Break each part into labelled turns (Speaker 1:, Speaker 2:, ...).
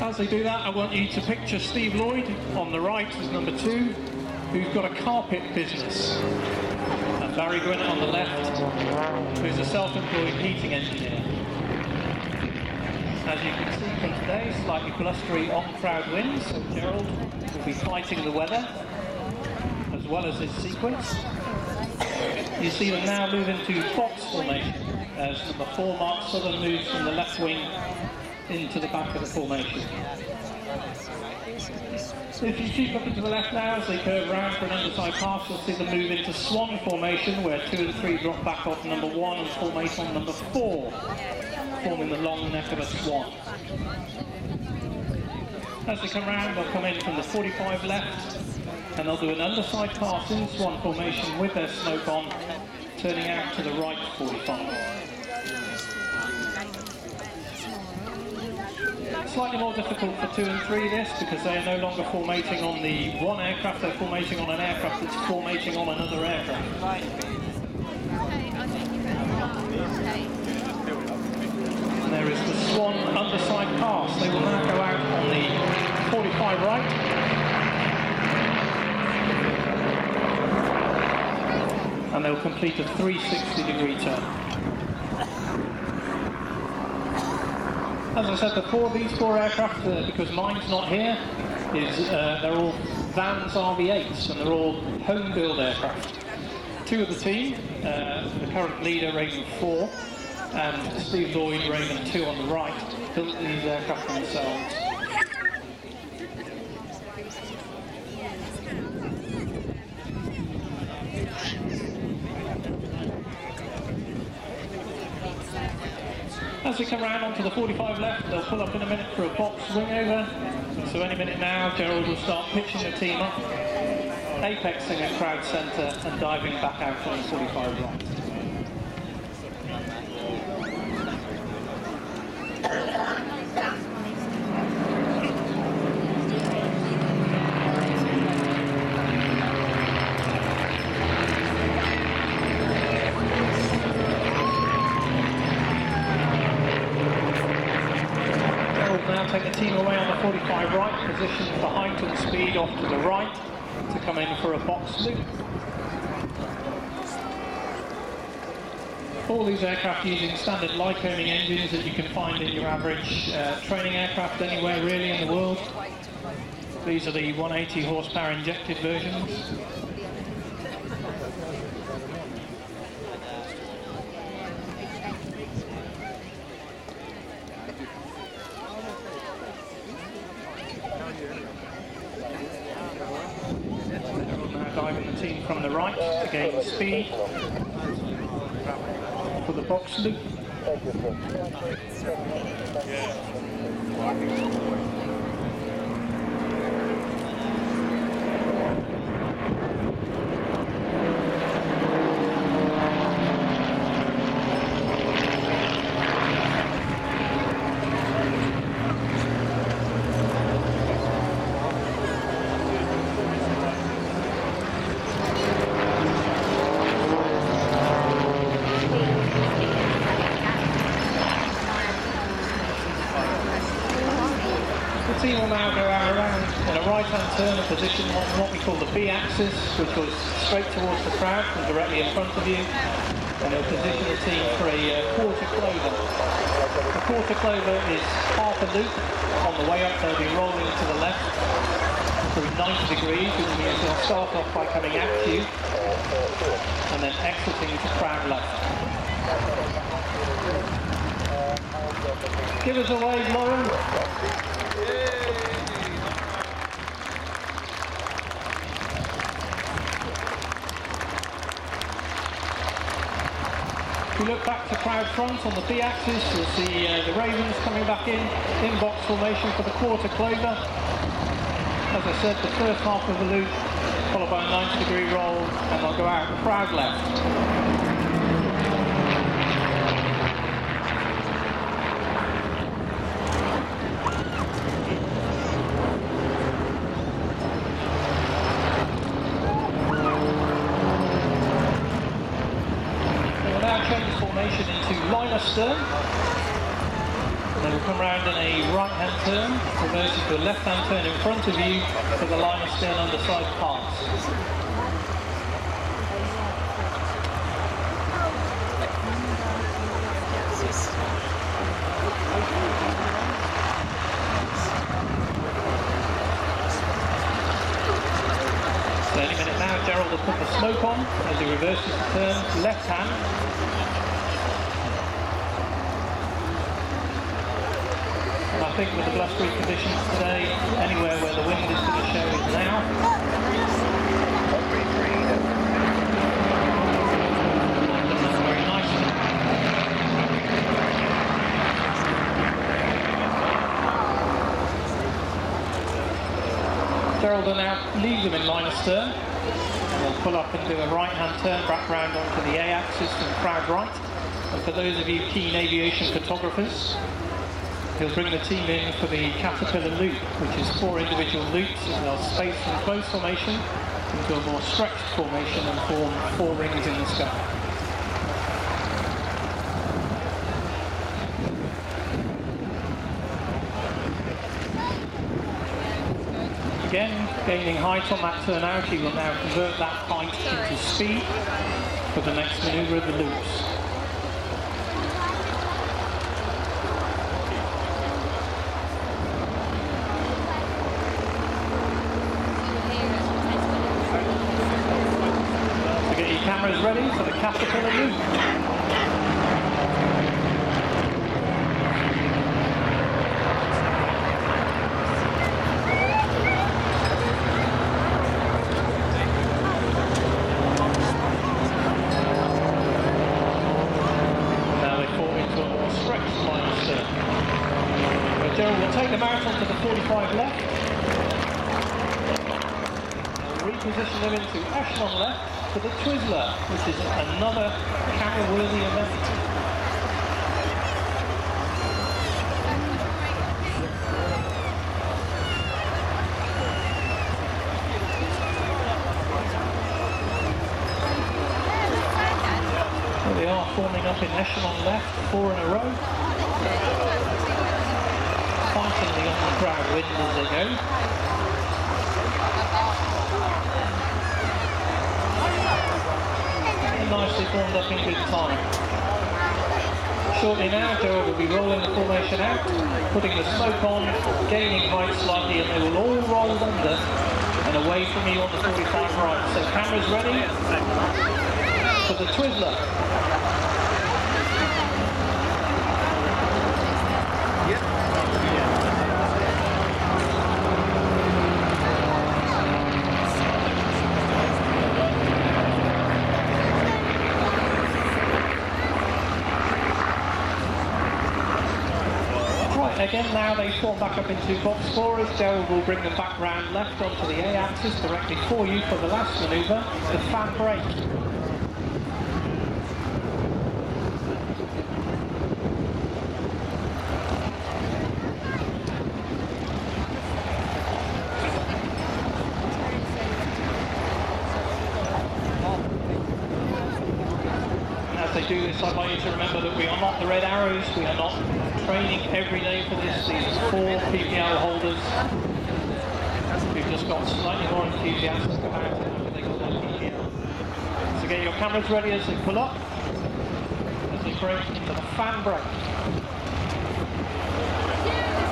Speaker 1: As they do that, I want you to picture Steve Lloyd on the right as number 2, who's got a carpet business. And Barry Gwynnett on the left, who's a self-employed heating engineer. As you can see from today, slightly blustery on-crowd winds, so Gerald will be fighting the weather, as well as this sequence. You see them now move into box formation, as number 4, Mark Southern, moves from the left wing into the back of the formation. So if you keep looking to the left now, as they curve round for an underside pass, you'll see them move into swan formation, where 2 and 3 drop back off number 1 and formate on number 4, forming the long neck of a swan. As they come round, they'll come in from the 45 left, and they'll do an underside pass in swan formation with their smoke on, turning out to the right 45. Slightly more difficult for 2 and 3 this, because they are no longer formating on the one aircraft, they're formating on an aircraft that's formating on another aircraft. And there is the swan underside pass. They will now go out on the 45 right. And they'll complete a 360-degree turn. As I said before, these 4 aircraft, because mine's not here, they're all Vans RV8s, and they're all home-build aircraft. 2 of the team, the current leader, Raven 4, and Steve Lloyd, Raven 2 on the right, built these aircraft themselves. As we come round onto the 45 left, they'll pull up in a minute for a box wing over. So any minute now, Gerald will start pitching the team up, apexing at crowd centre and diving back out on the 45 right. Take the team away on the 45 right, position for height and speed off to the right to come in for a box loop. All these aircraft using standard Lycoming engines that you can find in your average training aircraft anywhere really in the world. These are the 180 horsepower injected versions. Diving the team from the right to gain speed for the box loop. The team will now go around in a right-hand turn and position on what we call the B-axis, which goes straight towards the crowd from directly in front of you. And they'll position the team for a quarter clover. A quarter clover is half a loop. On the way up, they'll be rolling to the left through 90 degrees, which means they'll start off by coming at you and then exiting to crowd left. Give us a wave, Lauren. If you look back to crowd front on the B-axis, you'll see the Ravens coming back in box formation for the quarter clover. As I said, the first half of the loop, followed by a 90-degree roll, and they'll go out crowd left. Formation into line astern. And then we'll come round in a right-hand turn, reverse into a left-hand turn in front of you for the line of stern underside pass. So any minute now, Gerald will put the smoke on as he reverses the turn, left hand. And I think with the blustery conditions today, anywhere where the wind is going to show is now. Very nicely. Gerald will now leave them in line of stern. We'll pull up and do a right-hand turn back round onto the A-axis to the crowd right. And for those of you keen aviation photographers, he'll bring the team in for the Caterpillar loop, which is 4 individual loops, and they'll space from close formation into a more stretched formation and form 4 rings in the sky. Again, gaining height on that turn out, he will now convert that height into speed for the next manoeuvre of the loops. So get your cameras ready for the Caterpillar loop. Gerald will take them out onto the 45 left. We'll reposition them into echelon left for the Twizzler, which is another camera-worthy event. Here they are forming up in echelon left, 4 in a row. Fighting the on-the-crowd wind as they go. And nicely formed up in good time. Shortly now, Gerald will be rolling the formation out, putting the smoke on, gaining height slightly, and they will all roll under and away from you on the 45 right. So cameras ready for the Twizzler. Again, now they form back up into box scorers. Gerald will bring them back round left onto the A-axis directly for you for the last manoeuvre, the fan brake. As they do this, I'd like you to remember that we are not the Red Arrows, we are not training every day for this. These are 4 PPL holders. We've just got slightly more enthusiastic about it after they got their PPL. So get your cameras ready as they pull up, as they brake into the fan brake.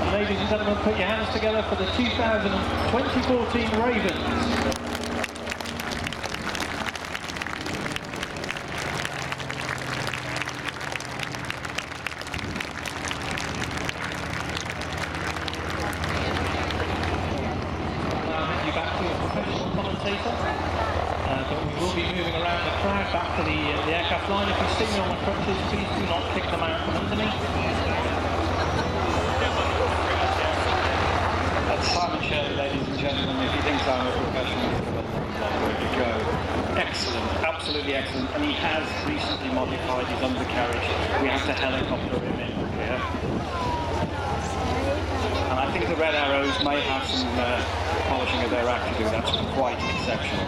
Speaker 1: And ladies and gentlemen, put your hands together for the 2014 Ravens. But we will be moving around the crowd back to the aircraft line. If you see me on my crutches, please do not kick them out from underneath.
Speaker 2: That's Simon Shirley, ladies and gentlemen. If he thinks I'm a professional, where to go. Excellent, absolutely excellent. And he has recently modified his undercarriage. We have to helicopter him in here. And I think the Red Arrows may have some polishing of their act to do. That's quite exceptional.